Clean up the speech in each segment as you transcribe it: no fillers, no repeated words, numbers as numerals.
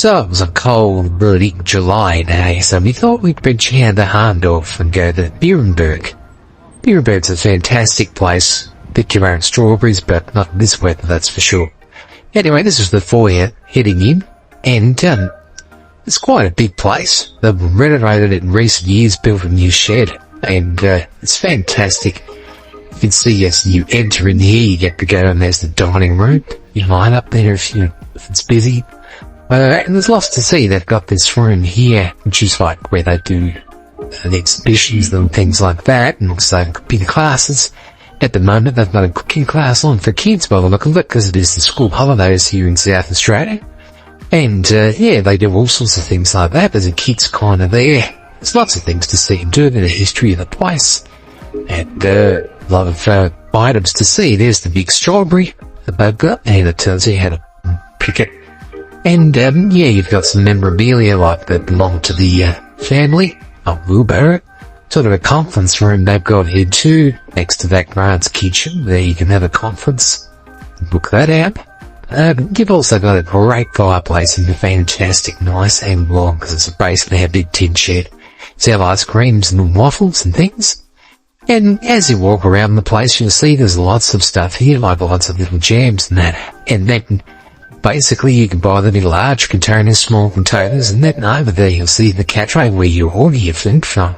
So it was a cold, bloody July day, so we thought we'd venture out to Hahndorf and go to Beerenberg. Beerenberg's a fantastic place. Pick your own strawberries, but not this weather, that's for sure. Anyway, this is the foyer heading in, and it's quite a big place. They've renovated it in recent years, built a new shed, and it's fantastic. You can see as you enter in here, you get to go, and there's the dining room. You line up there if it's busy. And there's lots to see. They've got this room here, which is like where they do the exhibitions and things like that, and also cooking classes. At the moment, they've got a cooking class on for kids by the look of it, because it is the school holidays here in South Australia. And, yeah, they do all sorts of things like that. There's a kids corner there. There's lots of things to see and do, a bit of history of the place. And, a lot of, items to see. There's the big strawberry that they've got, and it tells you how to pick it. And, yeah, you've got some memorabilia like that belong to the, family of Wilbur. Sort of a conference room they've got here too, next to that Grant's kitchen. There you can have a conference. Book that out. You've also got a great fireplace and a fantastic, nice and long, because it's basically a big tin shed. Sell ice creams and waffles and things. And as you walk around the place, you'll see there's lots of stuff here, like lots of little jams and that. And then, basically, you can buy them in large containers, small containers, and then over there you'll see the cafe where you order your food from.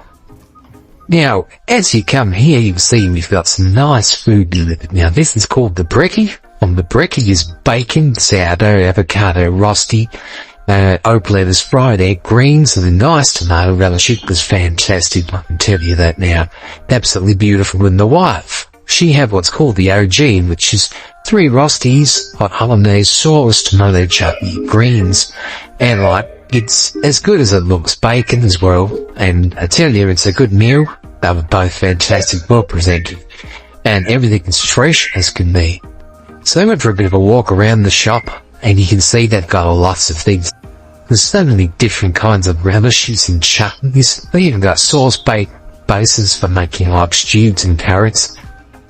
Now, as you come here, you'll see we've got some nice food delivered. Now, this is called the brekkie. And the brekkie is bacon, sourdough, avocado, rosti, oak lettuce, fried egg, greens, and a nice tomato relish. It was fantastic, I can tell you that now. Absolutely beautiful. And the wife, she had what's called the OG, which is 3 rostis, hot hollandaise sauce, tomato chutney, greens, and like, it's as good as it looks, bacon as well, and I tell you, it's a good meal. They were both fantastic, well presented, and everything is fresh as can be. So they went for a bit of a walk around the shop, and you can see they've got lots of things. There's so many different kinds of relishes and chutneys. They even got bases for making like stews and carrots.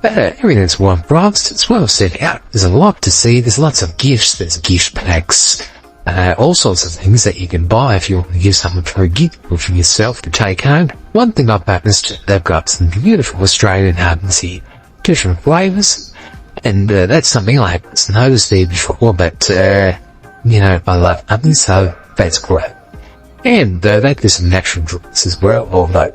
Everything's well priced, it's well set out. There's a lot to see, there's lots of gifts, there's gift packs, all sorts of things that you can buy if you want to give someone for a gift or for yourself to take home. One thing I've noticed, they've got some beautiful Australian Hardens here, different flavours, and that's something I haven't noticed there before, but, you know, I love Hardens, so that's great. And they do some natural drinks as well, although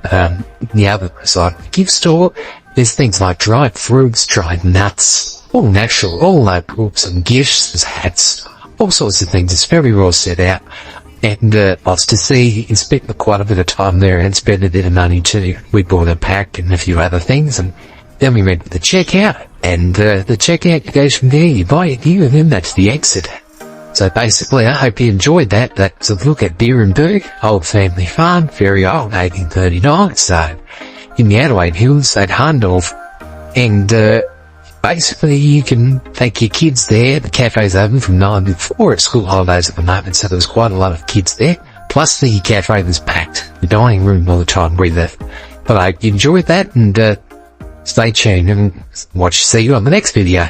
the other side of the gift store, there's things like dried fruits, dried nuts, all natural, all local, some gifts, there's hats, all sorts of things. It's very well set out, and lots to see. You can spend quite a bit of time there and spend a bit of money too. We bought a pack and a few other things, and then we went to the checkout, and the checkout goes from there, you buy it here, and then that's the exit. So basically, I hope you enjoyed that. That's a look at Beerenberg, old family farm, very old, 1839, so in the Adelaide Hills at Hahndorf. And basically you can take your kids there. The cafe's open from 9 to 4 at school holidays at the moment, so there was quite a lot of kids there. Plus the cafe was packed, the dining room all the time we left. But I hope you enjoyed that, and stay tuned and see you on the next video.